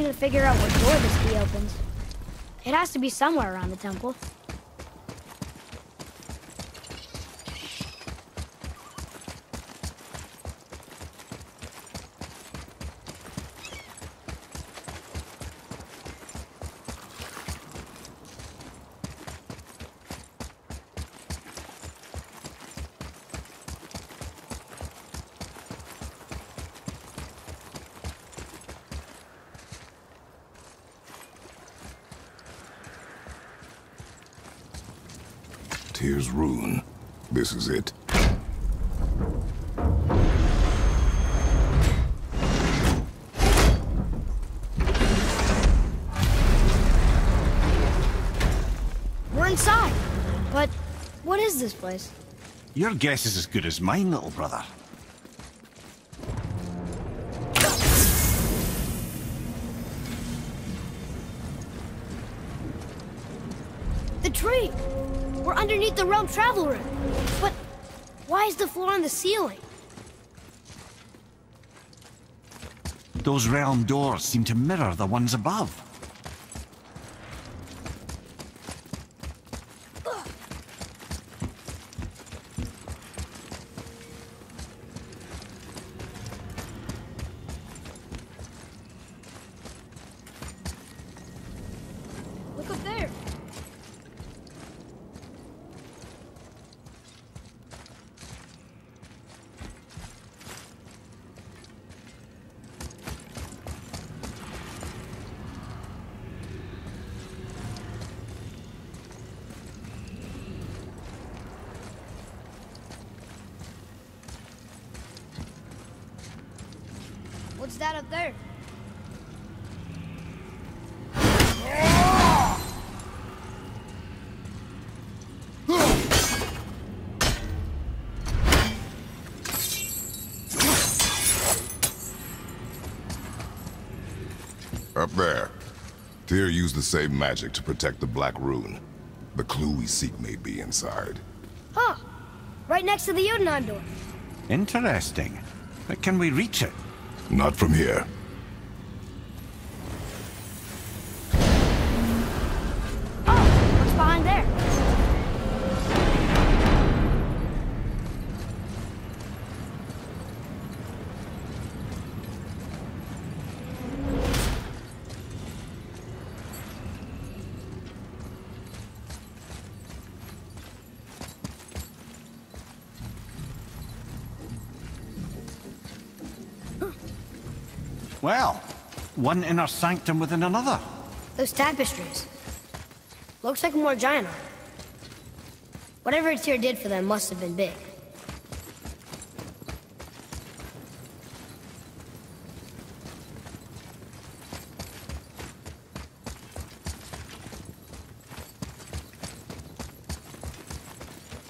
need to figure out what door this key opens. It has to be somewhere around the temple. Tyr's Rune. This is it. We're inside. But what is this place? Your guess is as good as mine, little brother. The tree! We're underneath the realm travel room. But why is the floor on the ceiling? Those realm doors seem to mirror the ones above. Look up there. What's that up there? Up there. Tyr used the same magic to protect the Black Rune. The clue we seek may be inside. Huh. Right next to the Jotunheim door. Interesting. But can we reach it? Not from here. Oh, what's behind there? Well, one inner sanctum within another. Those tapestries. Looks like more giant art. Whatever Tyr did for them must have been big.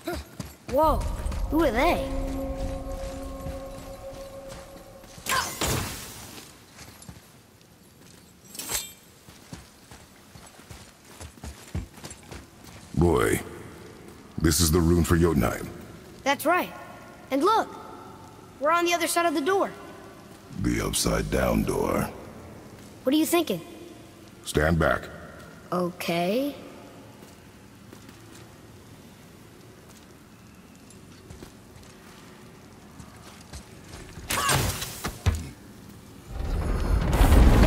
Huh. Whoa, who are they? Boy, this is the rune for Jotunheim. That's right. And look, we're on the other side of the door. The upside-down door. What are you thinking? Stand back. Okay.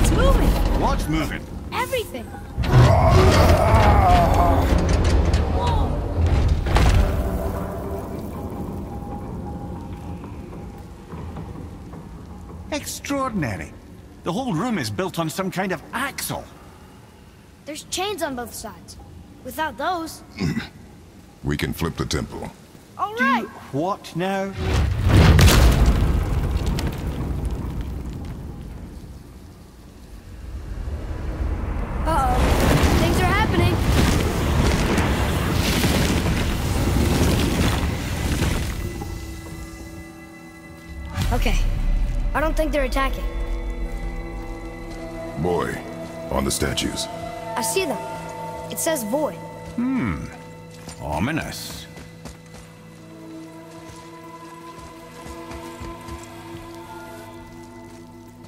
It's moving! What's moving? Everything! Extraordinary. The whole room is built on some kind of axle. There's chains on both sides. Without those... We can flip the temple. All right! What now? Uh-oh. Things are happening. Okay. I don't think they're attacking. Boy, on the statues. I see them. It says void. Ominous.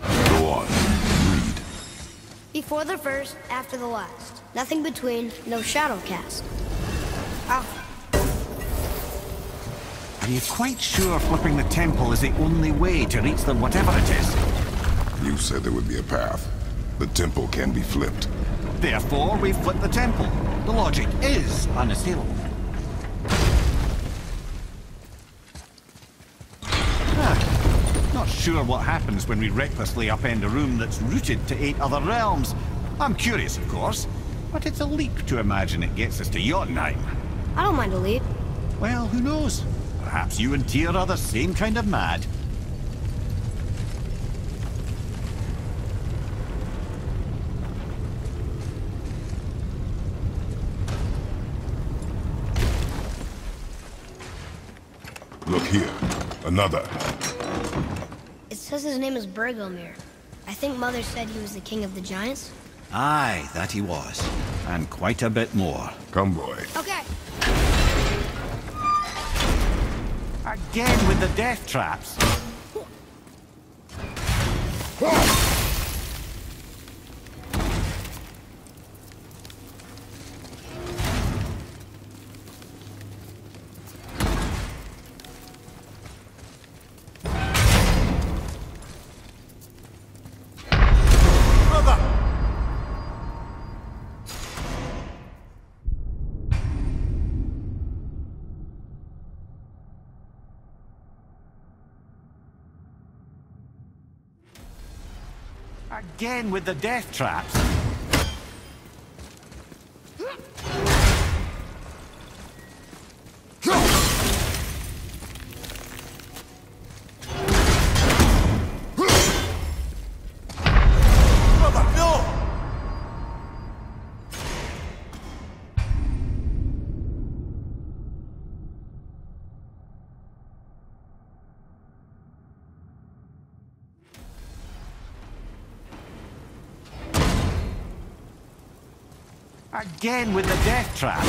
Go on, read. Before the first, after the last. Nothing between, no shadow cast. Alpha. Are you quite sure flipping the temple is the only way to reach them, whatever it is? You said there would be a path. The temple can be flipped. Therefore, we flip the temple. The logic is unassailable. Not sure what happens when we recklessly upend a room that's rooted to 8 other realms. I'm curious, of course, but it's a leap to imagine it gets us to Jotunheim. I don't mind a leap. Well, who knows? Perhaps you and Tyr are the same kind of mad. Look here. Another. It says his name is Bergelmir. I think Mother said he was the king of the giants. Aye, that he was. And quite a bit more. Come, boy. Okay. Again with the death traps. Again with the death traps. Again with the death trap.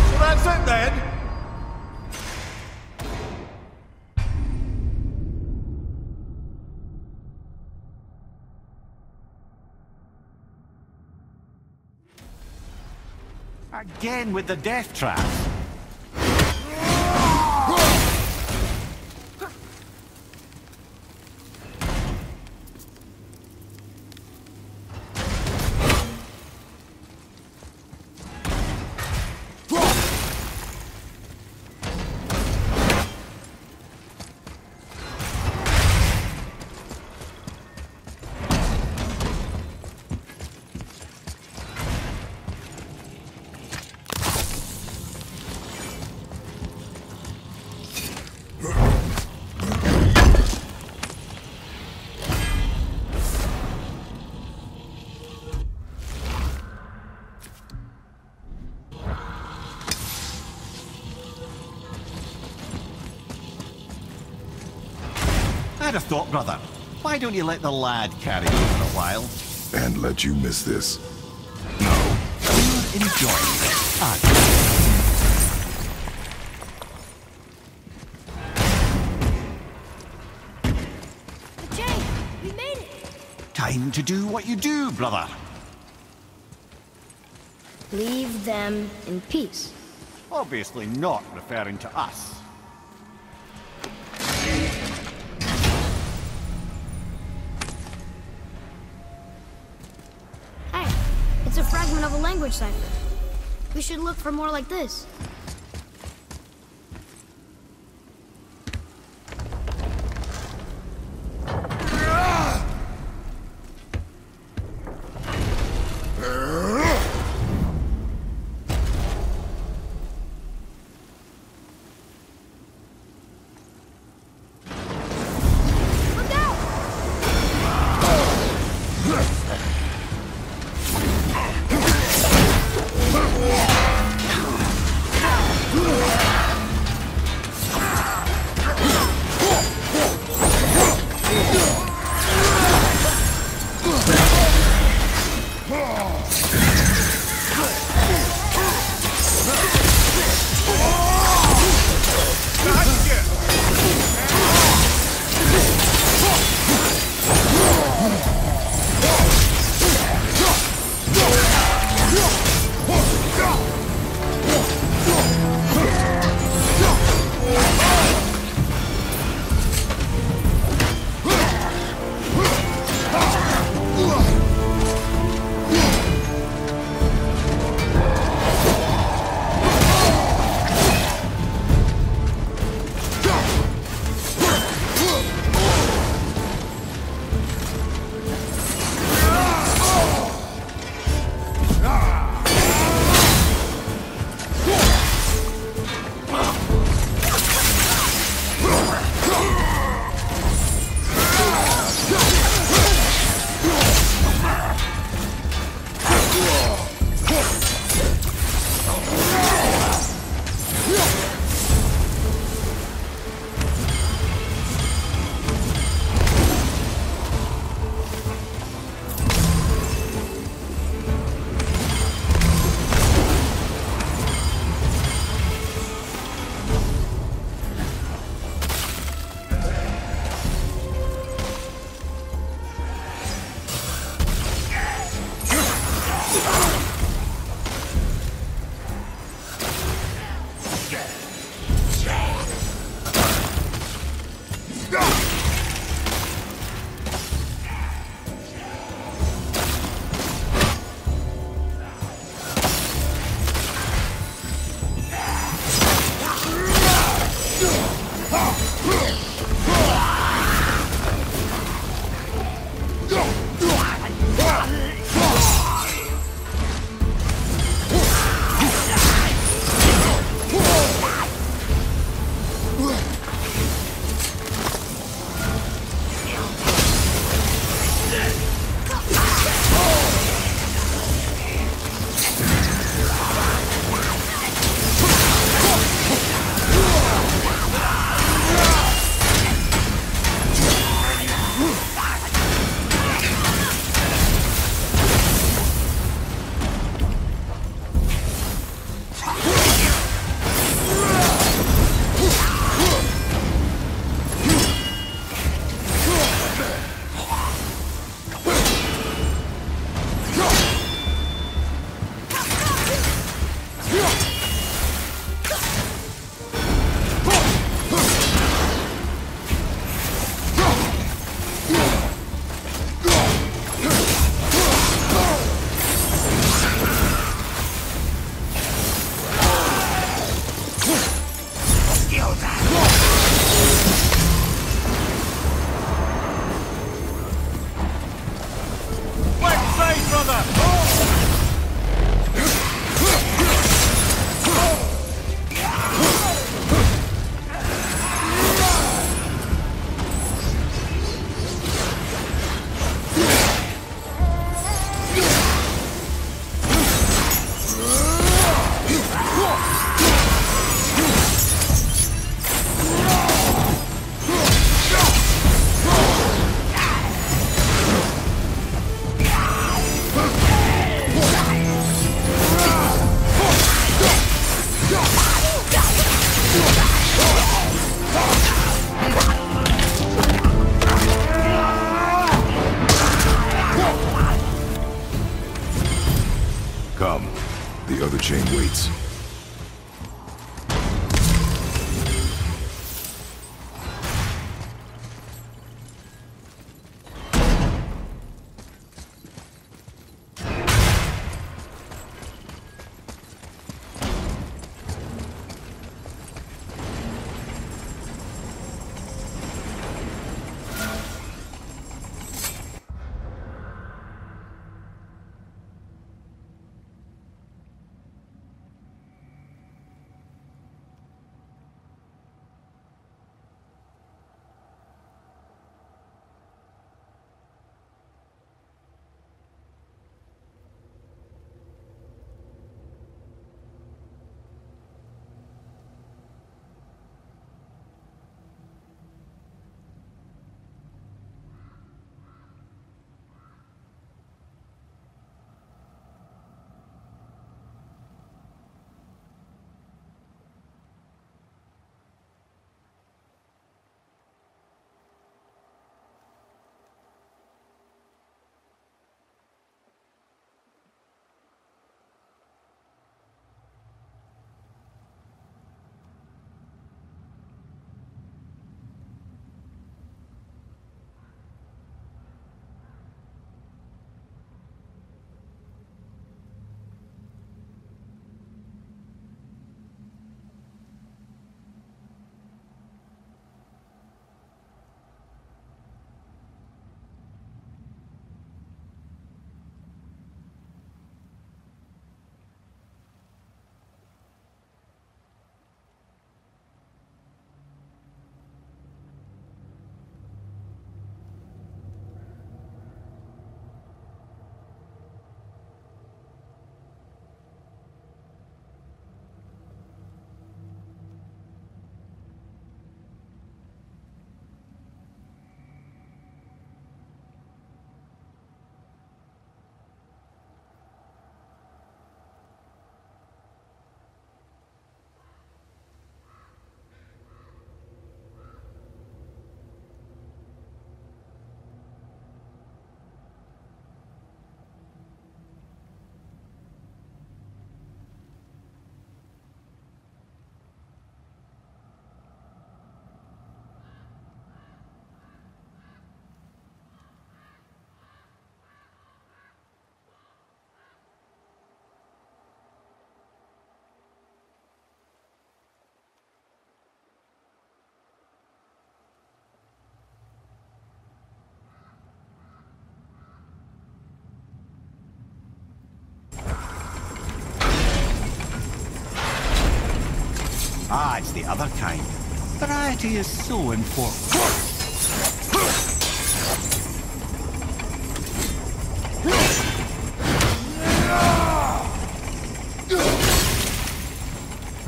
So that's it then? Again with the death traps. I'd have thought, brother. Why don't you let the lad carry you for a while? And let you miss this. No. You're enjoying this, aren't you? But Jay, we made it! Time to do what you do, brother. Leave them in peace. Obviously not referring to us. Hey, it's a fragment of a language cipher. We should look for more like this. Look out! Come. The other chain waits. Ah, it's the other kind. Variety is so important.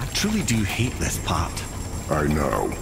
I truly do hate this part. I know.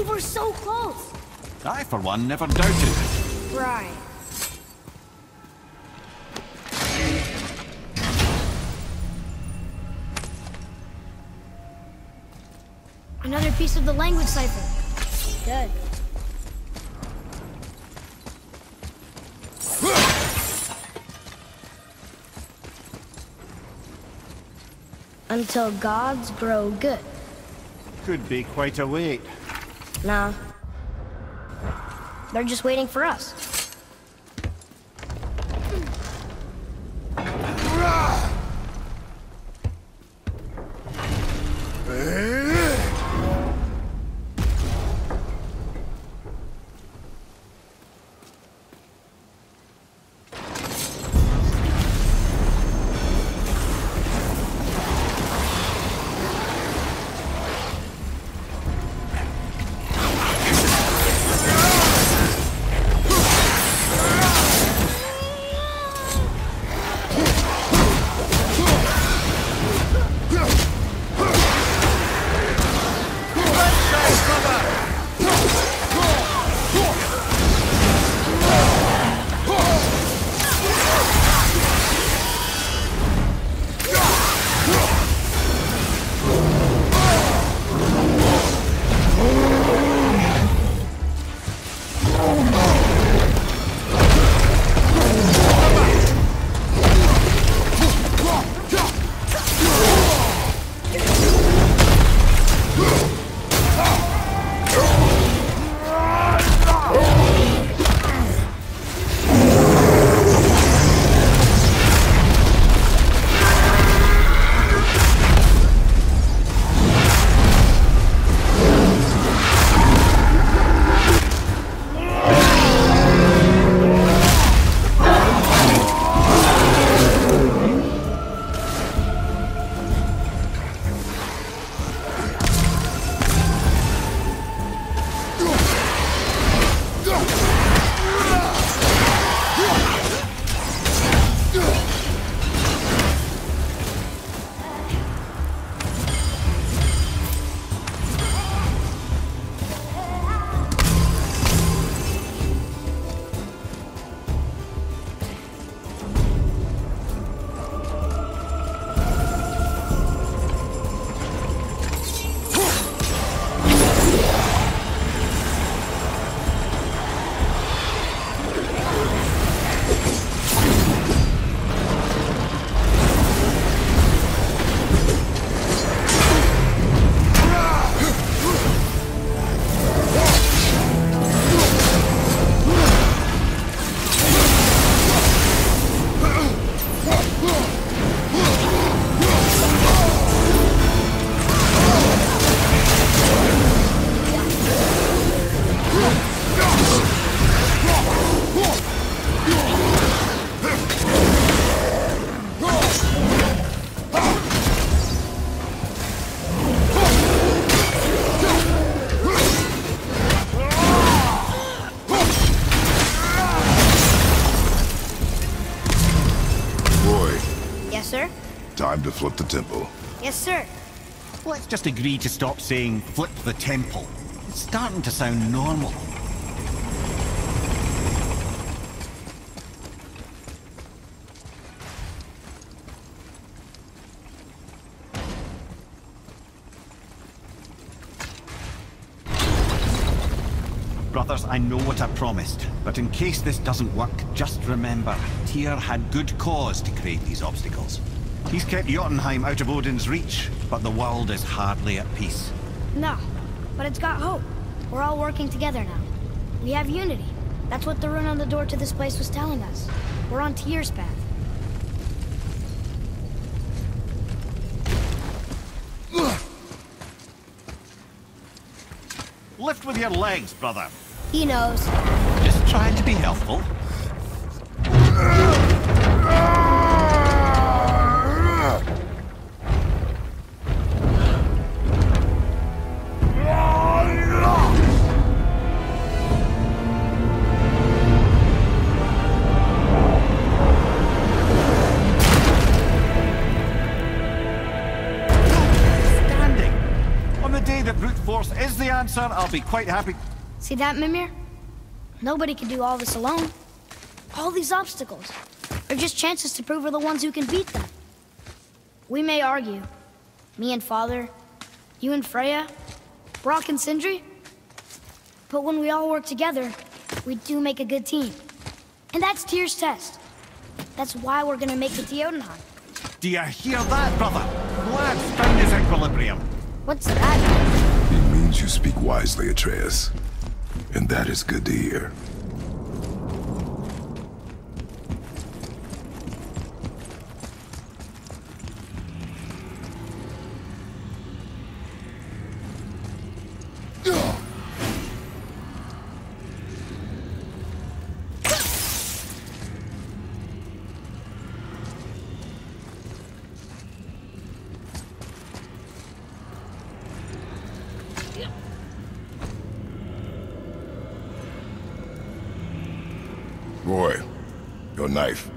We're so close. I, for one, never doubted it. Right. Another piece of the language cipher. Good. Until gods grow good. Could be quite a wait. Nah. They're just waiting for us. time to flip the temple. Yes, sir. Let's just agree to stop saying flip the temple. It's starting to sound normal. Brothers, I know what I promised, but in case this doesn't work, just remember, Tyr had good cause to create these obstacles. He's kept Jotunheim out of Odin's reach, but the world is hardly at peace. No, but it's got hope. We're all working together now. We have unity. That's what the rune on the door to this place was telling us. We're on Tyr's path. Lift with your legs, brother. He knows. Just trying to be helpful. Is the answer, I'll be quite happy. See that, Mimir? Nobody can do all this alone. All these obstacles are just chances to prove we're the ones who can beat them. We may argue. Me and Father, you and Freya, Brock and Sindri. But when we all work together, we do make a good team. And that's Tyr's test. That's why we're gonna make it to Jotunheim. Do you hear that, brother? Lad's found his equilibrium. What's that? He means you speak wisely, Atreus. And that is good to hear. Roy, your knife.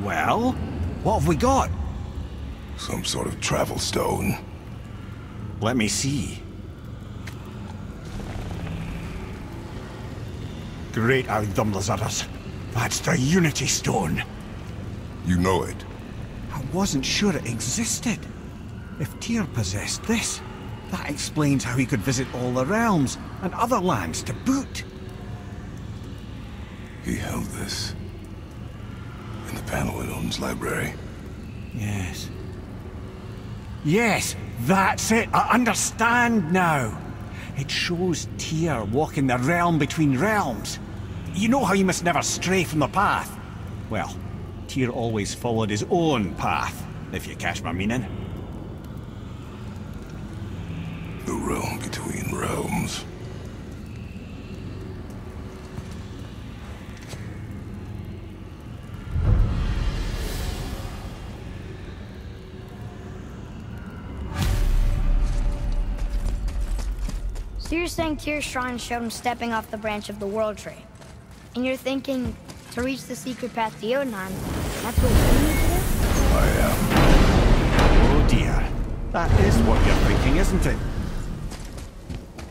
Well, what have we got? Some sort of travel stone. Let me see. Great Audumlazaras. That's the Unity Stone. You know it. I wasn't sure it existed. If Tyr possessed this, that explains how he could visit all the realms and other lands to boot. He held this in the panel in Odin's library. Yes. Yes, that's it. I understand now. It shows Tyr walking the realm between realms. You know how you must never stray from the path? Well, Tyr always followed his own path, if you catch my meaning. The realm between realms. So you're saying Tyr's shrine showed him stepping off the branch of the World Tree. And you're thinking, to reach the secret path to Jotunheim, that's what we need to do? I am. Oh dear. That is what you're thinking, isn't it?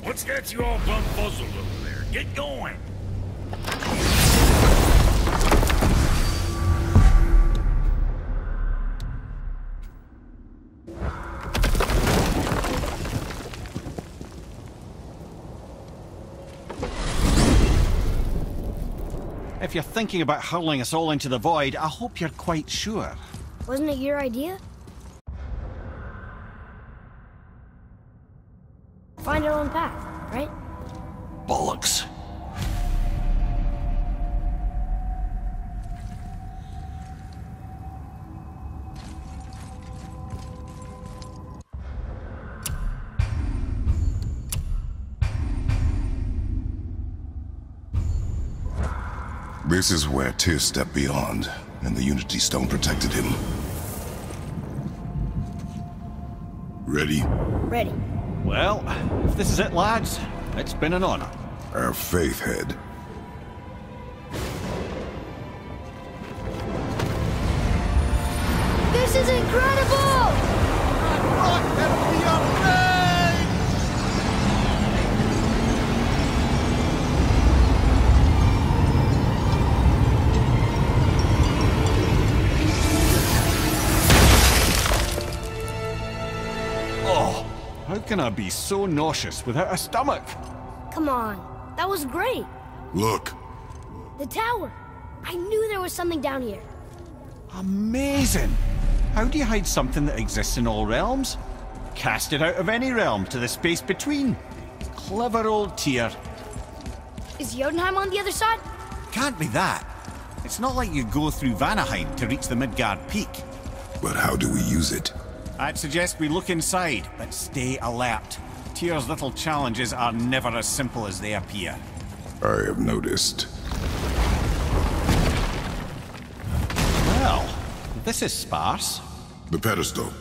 What's got you all bumfuzzled over there? Get going! If you're thinking about hurling us all into the void, I hope you're quite sure. Wasn't it your idea? Find our own path, right? Bollocks. This is where Tyr stepped beyond, and the Unity Stone protected him. Ready? Ready. Well, if this is it, lads, it's been an honor. Our faith head. This is incredible! Oh, how can I be so nauseous without a stomach? Come on, that was great. Look. The tower. I knew there was something down here. Amazing! How do you hide something that exists in all realms? Cast it out of any realm to the space between. Clever old Tyr. Is Jotunheim on the other side? Can't be that. It's not like you go through Vanaheim to reach the Midgard Peak. But how do we use it? I'd suggest we look inside, but stay alert. Tyr's little challenges are never as simple as they appear. I have noticed. Well, this is sparse. The pedestal.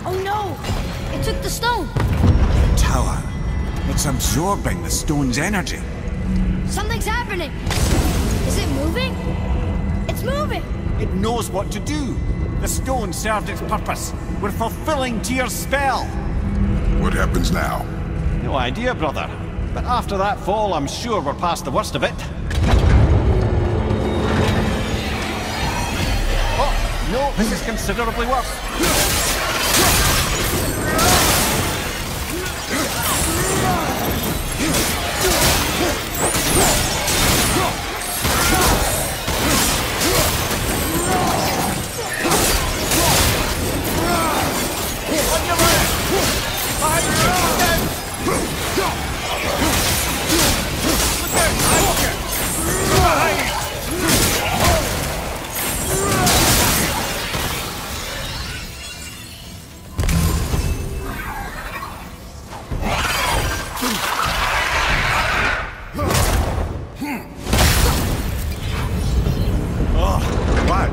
Oh no! It took the stone! Tower. It's absorbing the stone's energy. Something's happening! Is it moving? It's moving! It knows what to do. The stone served its purpose. We're fulfilling Tyr's spell. What happens now? No idea, brother. But after that fall, I'm sure we're past the worst of it. Oh, no, this is considerably worse.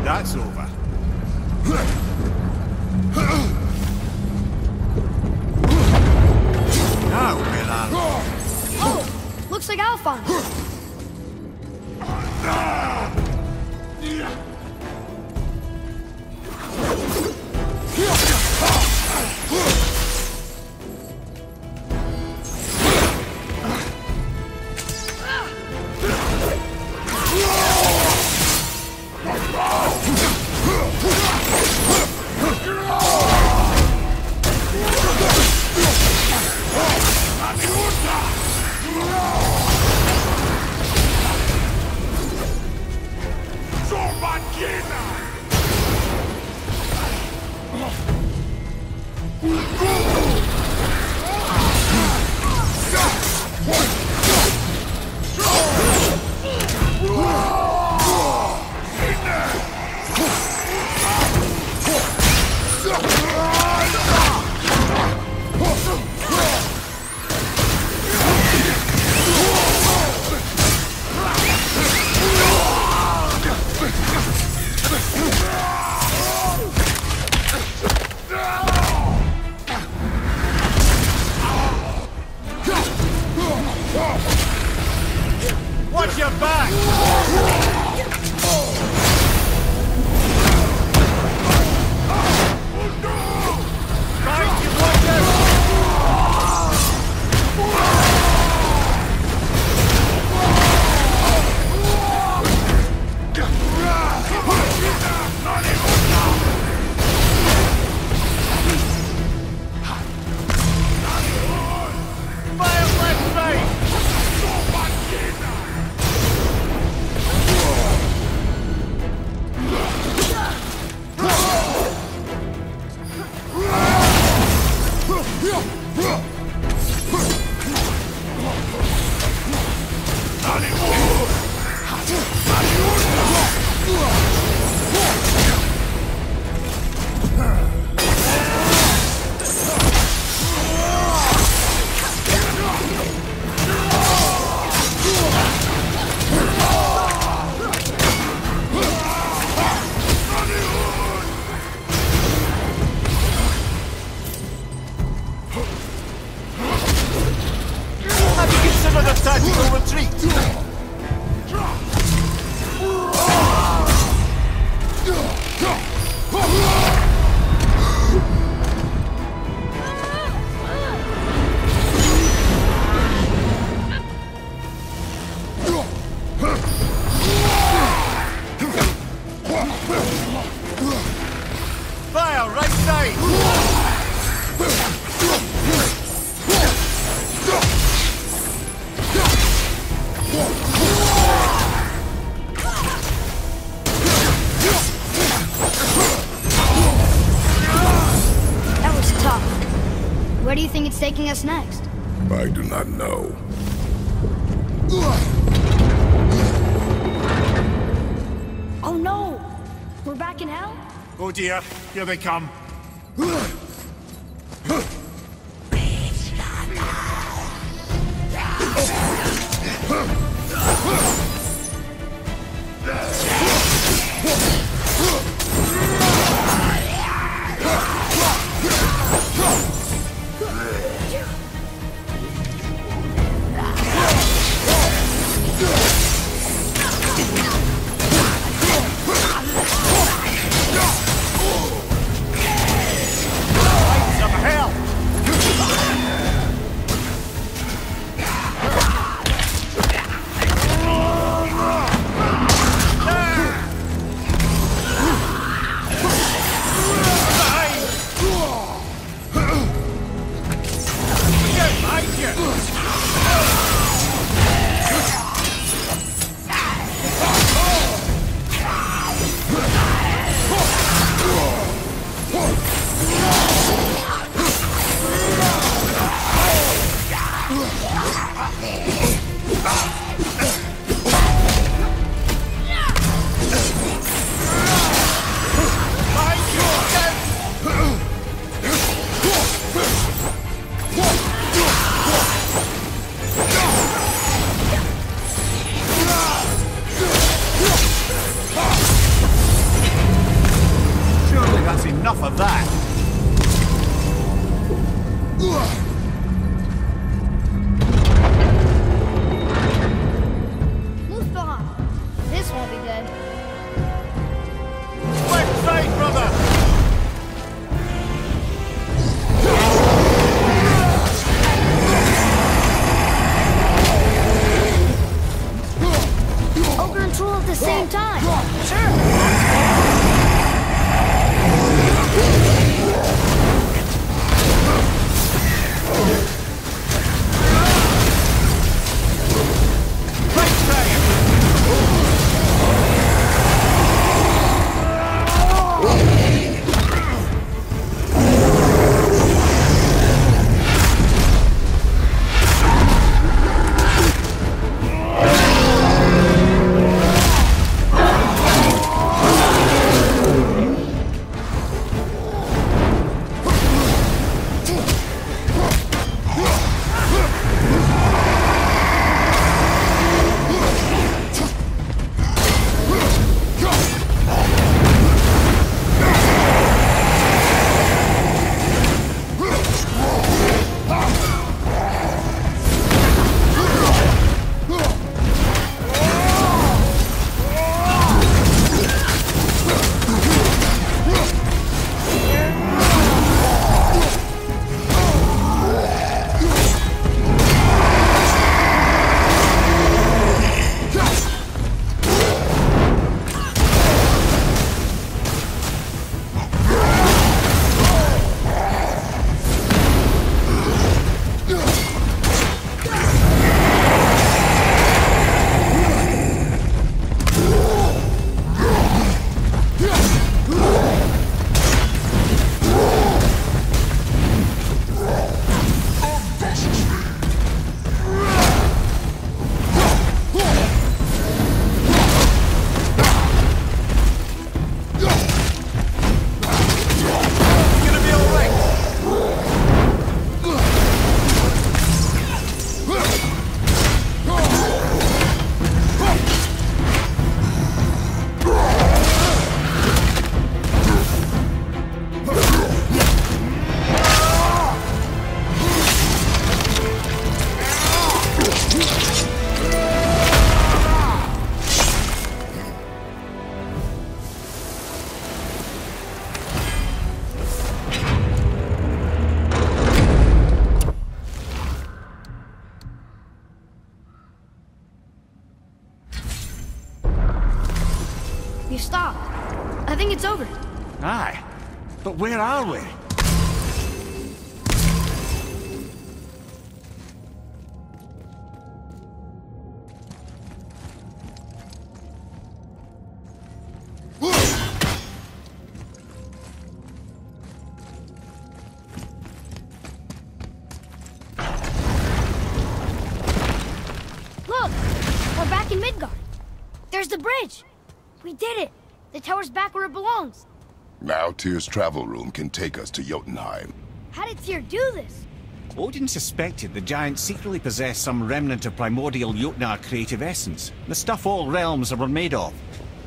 That's over. Now we're on. Oh! Looks like Alphonse. magical retreat. Fire right side. That was tough. Where do you think it's taking us next? I do not know. Oh no! We're back in hell? Oh dear, here they come. Some hell. Surely that's enough of that. Mustafa! This won't be good. Left side, brother. Ogre and Troll at the same time. Sure. it's over. Aye. But where are we? Look! We're back in Midgard. There's the bridge. We did it. The tower's back where it belongs. Now Tyr's travel room can take us to Jotunheim. How did Tyr do this? Odin suspected the giant secretly possessed some remnant of primordial Jotnar creative essence, the stuff all realms were made of.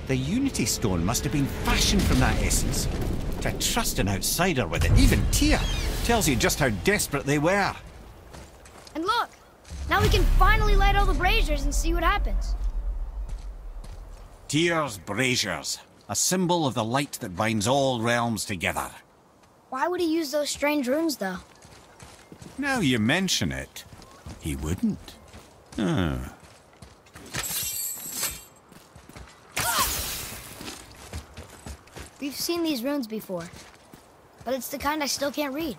The Unity Stone must have been fashioned from that essence. To trust an outsider with it, even Tyr, tells you just how desperate they were. And look! Now we can finally light all the braziers and see what happens. Tyr's braziers, a symbol of the light that binds all realms together. Why would he use those strange runes, though? Now you mention it, he wouldn't. We've seen these runes before, but it's the kind I still can't read.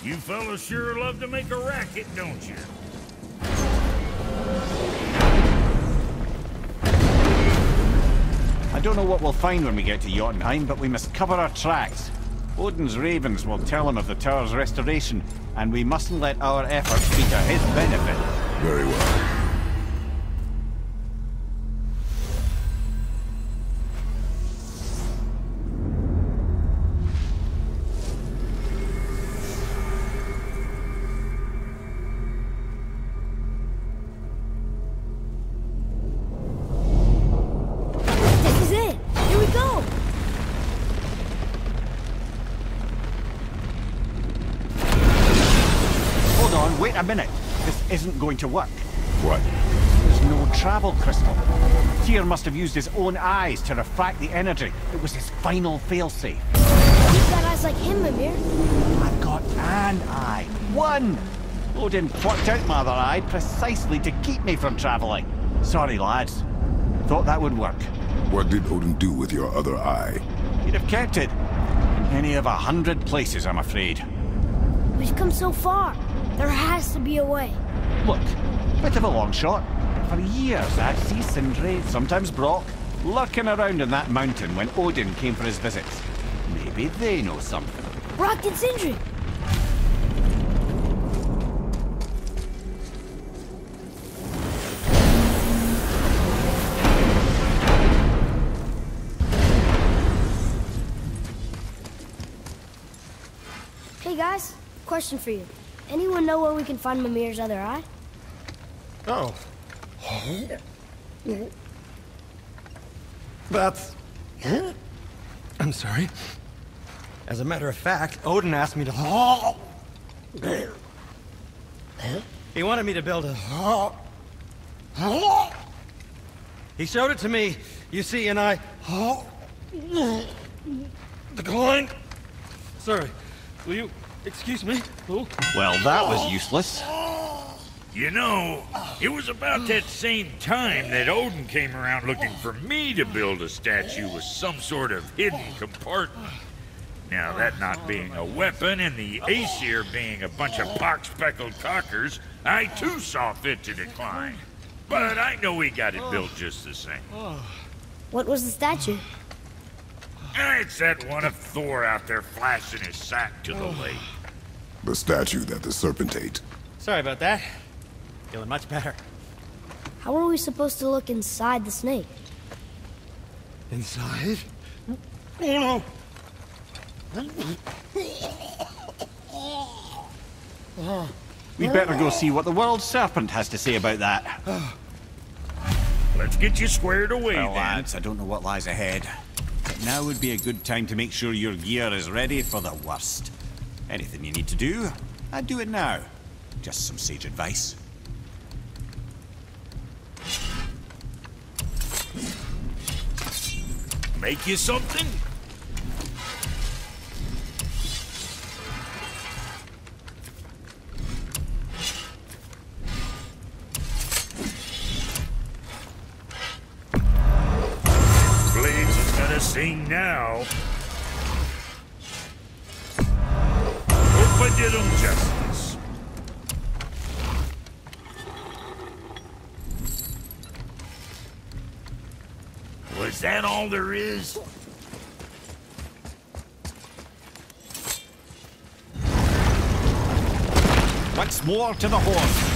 You fellas sure love to make a racket, don't you? I don't know what we'll find when we get to Jotunheim, but we must cover our tracks. Odin's ravens will tell him of the tower's restoration, and we mustn't let our efforts be to his benefit. Very well. This is it! Here we go! Hold on, wait a minute. This isn't going to work. What? There's no travel crystal. Tyr must have used his own eyes to refract the energy. It was his final failsafe. You've got eyes like him, Mimir. I've got an eye. One! Odin plucked out my other eye precisely to keep me from traveling. Sorry, lads. Thought that would work. What did Odin do with your other eye? He'd have kept it. In any of 100 places, I'm afraid. We've come so far. There has to be a way. Look, bit of a long shot. For years, I'd see Sindri, sometimes Brock, lurking around in that mountain when Odin came for his visits. Maybe they know something. Brock and Sindri! Hey guys, question for you. Anyone know where we can find Mimir's other eye? Oh. That's... I'm sorry. As a matter of fact, Odin asked me to... He wanted me to build a... He showed it to me, you see, and I... Declined. Sorry. Will you excuse me? Oh. Well, that was useless. You know, it was about that same time that Odin came around looking for me to build a statue with some sort of hidden compartment. Now, that not being a weapon and the Aesir being a bunch of box-speckled cockers, I too saw fit to decline. But I know he got it built just the same. What was the statue? It's that one of Thor out there flashing his sack to the lake. The statue that the serpent ate. Sorry about that. Feeling much better. How are we supposed to look inside the snake? Inside? Oh no! We'd better go see what the world serpent has to say about that. Let's get you squared away, Well, then. lads, I don't know what lies ahead. But now would be a good time to make sure your gear is ready for the worst. Anything you need to do, I'd do it now. Just some sage advice. Make you something? Blades is gonna sing now. Hope I did him justice. Was that all there is? Once more to the horse.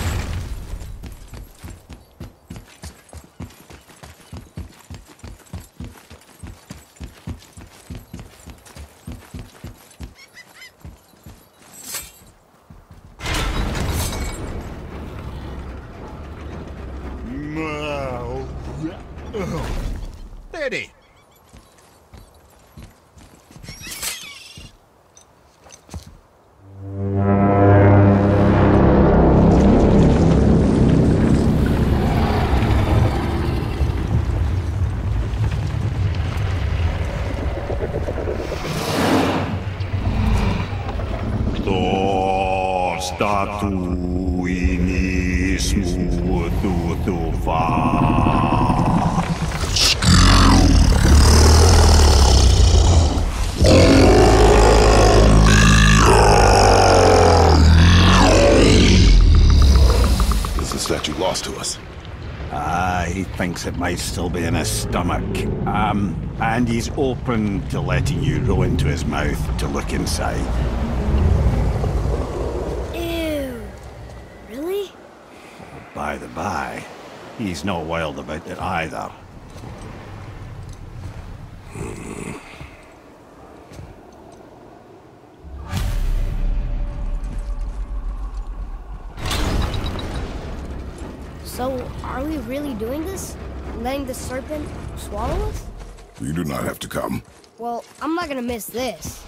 Steady. Is the statue lost to us? He thinks it might still be in his stomach. And he's open to letting you row into his mouth to look inside. Ew. Really? By the by, he's not wild about it either. So, are we really doing this? Letting the serpent swallow us? You do not have to come. Well, I'm not gonna miss this.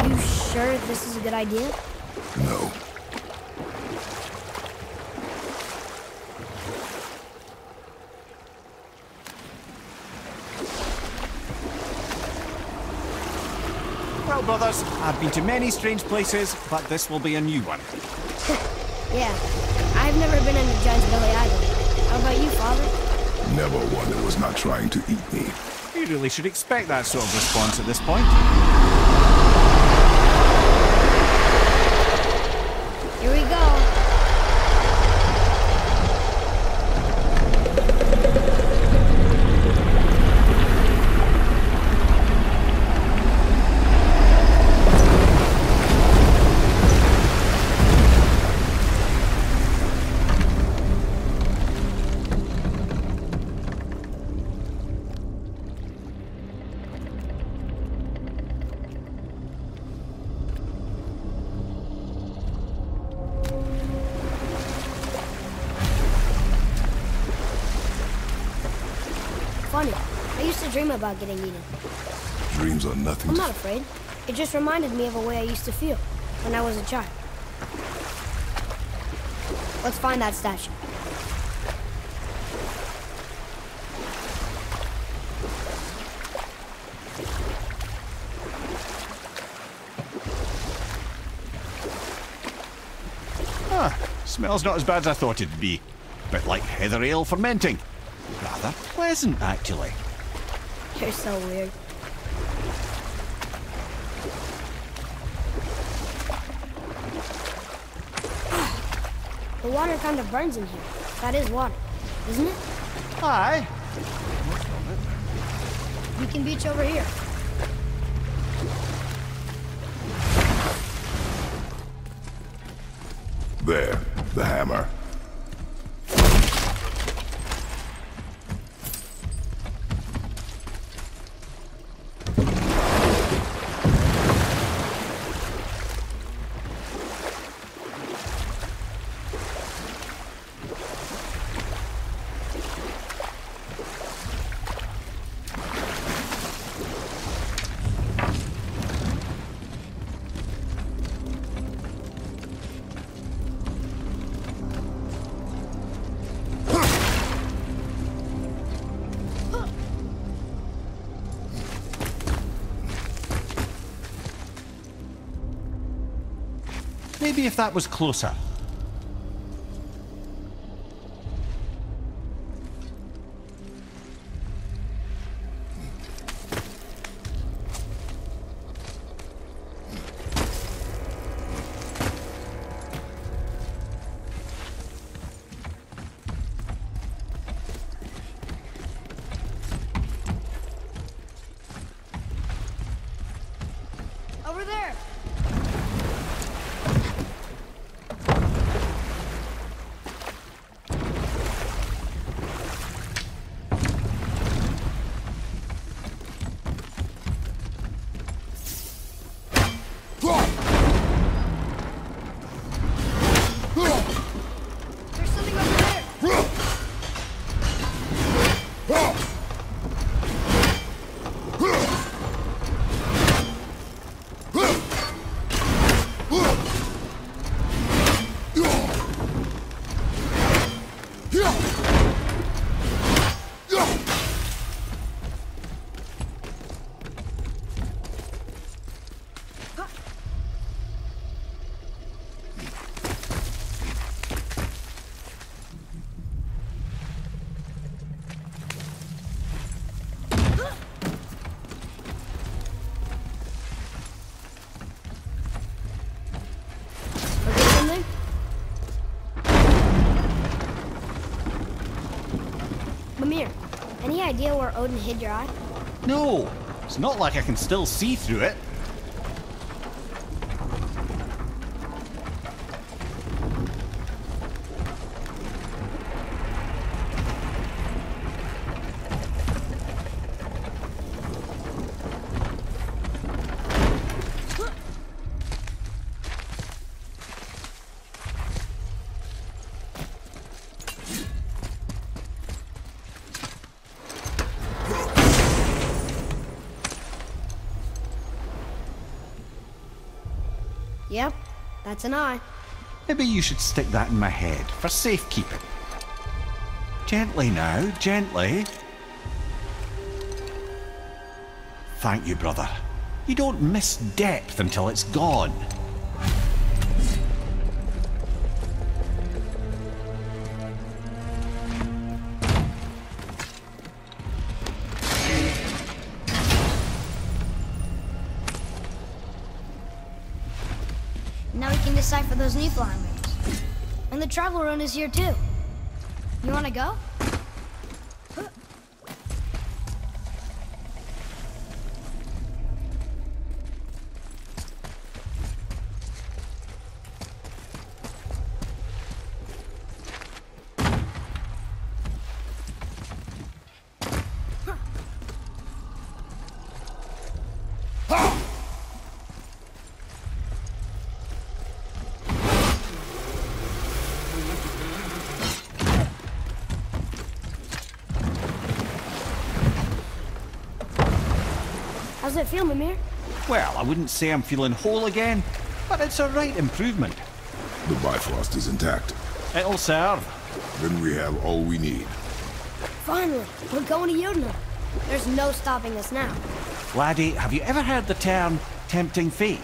You sure this is a good idea? No. Well, brothers, I've been to many strange places, but this will be a new one. Yeah. I've never been into Giant's Belly either. How about you, Father? Never one that was not trying to eat me. You really should expect that sort of response at this point. Here we go. Funny. I used to dream about getting eaten. Dreams are nothing. I'm not afraid. It just reminded me of a way I used to feel when I was a child. Let's find that statue. Smells not as bad as I thought it'd be. Bit like heather ale fermenting. Rather pleasant, actually. You're so weird. The water kind of burns in here. That is water, isn't it? Aye. We can beach over here. There, the hammer. Maybe if that was closer. Over there! There's something over there! Forget something? Mimir, any idea where Odin hid your eye? No, it's not like I can still see through it. Yep, that's an eye. Maybe you should stick that in my head for safekeeping. Gently now, gently. Thank you, brother. You don't miss depth until it's gone. Now we can decipher those Niflheim rings. And the travel rune is here too. You wanna go? How's it feel, Mimir? Well, I wouldn't say I'm feeling whole again, but it's a right improvement. The Bifrost is intact. It'll serve. Then we have all we need. Finally, we're going to Jotunheim. There's no stopping us now. Laddie, have you ever heard the term tempting fate?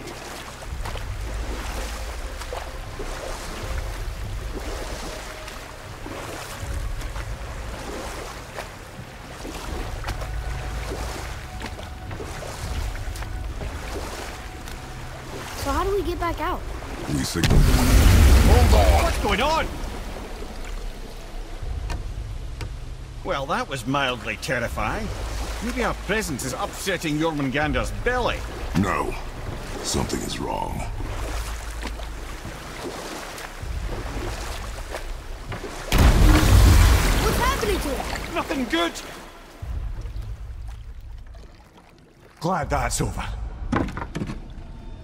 So how do we get back out? We signal. Hold on! What's going on? Well, that was mildly terrifying. Maybe our presence is upsetting Jormungandr's belly. No. Something is wrong. nothing good. Glad that's over.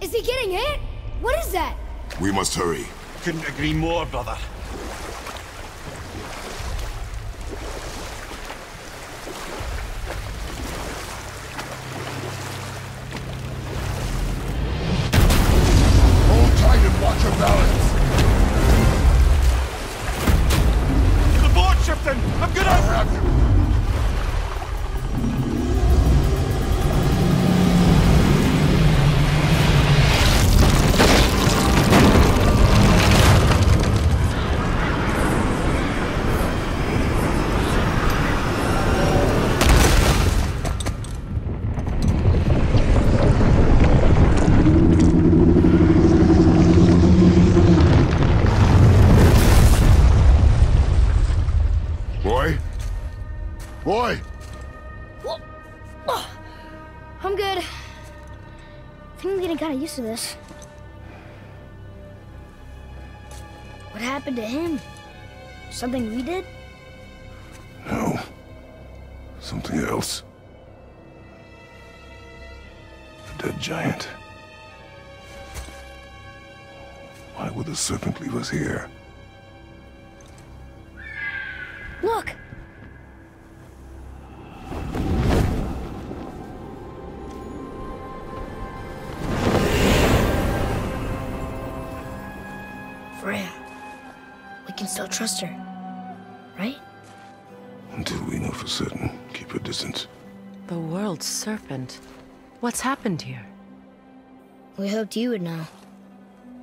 Is he getting hit? What is that? We must hurry. Couldn't agree more, brother. Hold tight and watch your balance. The boat shifting! I'm gonna... I'll have you. Boy! I'm good. I think I'm getting kind of used to this. What happened to him? Something we did? No. Something else. A dead giant. Why would the serpent leave us here? Look! Freya. We can still trust her, right? Until we know for certain, keep her distance. The world's serpent. What's happened here? We hoped you would know.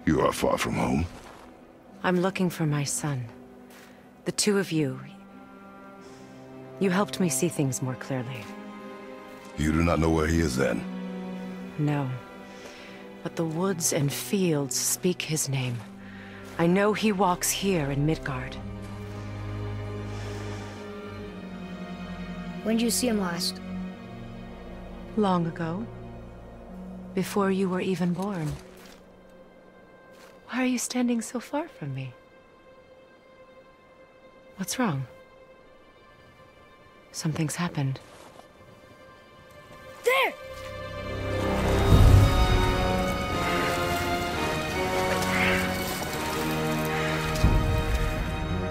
You are far from home. I'm looking for my son. The two of you. You helped me see things more clearly. You do not know where he is then? No. But the woods and fields speak his name. I know he walks here in Midgard. When did you see him last? Long ago. Before you were even born. Why are you standing so far from me? What's wrong? Something's happened. There!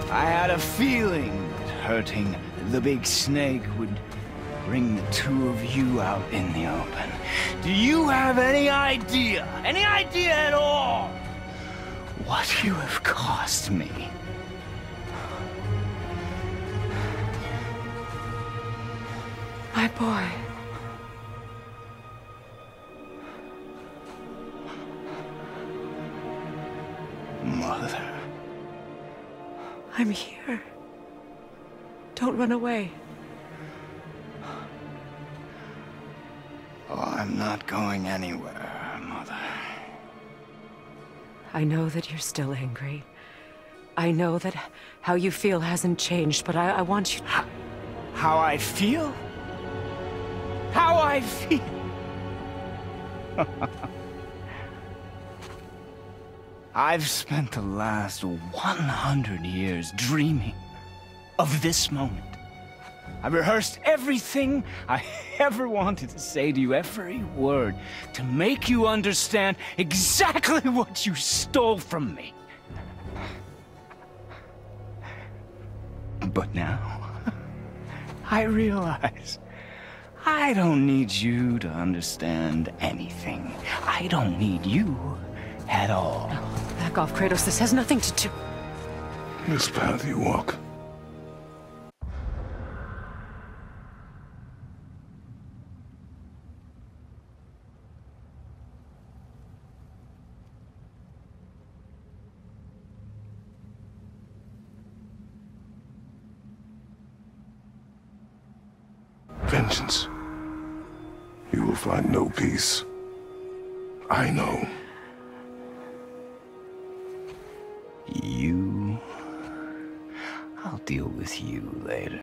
I had a feeling that hurting the big snake would bring the two of you out in the open. Do you have any idea at all, what you have cost me? My boy. Mother. I'm here. Don't run away. Oh, I'm not going anywhere, Mother. I know that you're still angry. I know that how you feel hasn't changed, but I want you... How I feel? How I feel? I've spent the last 100 years dreaming of this moment. I rehearsed everything I ever wanted to say to you, every word, to make you understand exactly what you stole from me. But now, I realize I don't need you to understand anything. I don't need you at all. No, back off, Kratos. This has nothing to do... This path you walk. Vengeance. You will find no peace. I know. I'll deal with you later.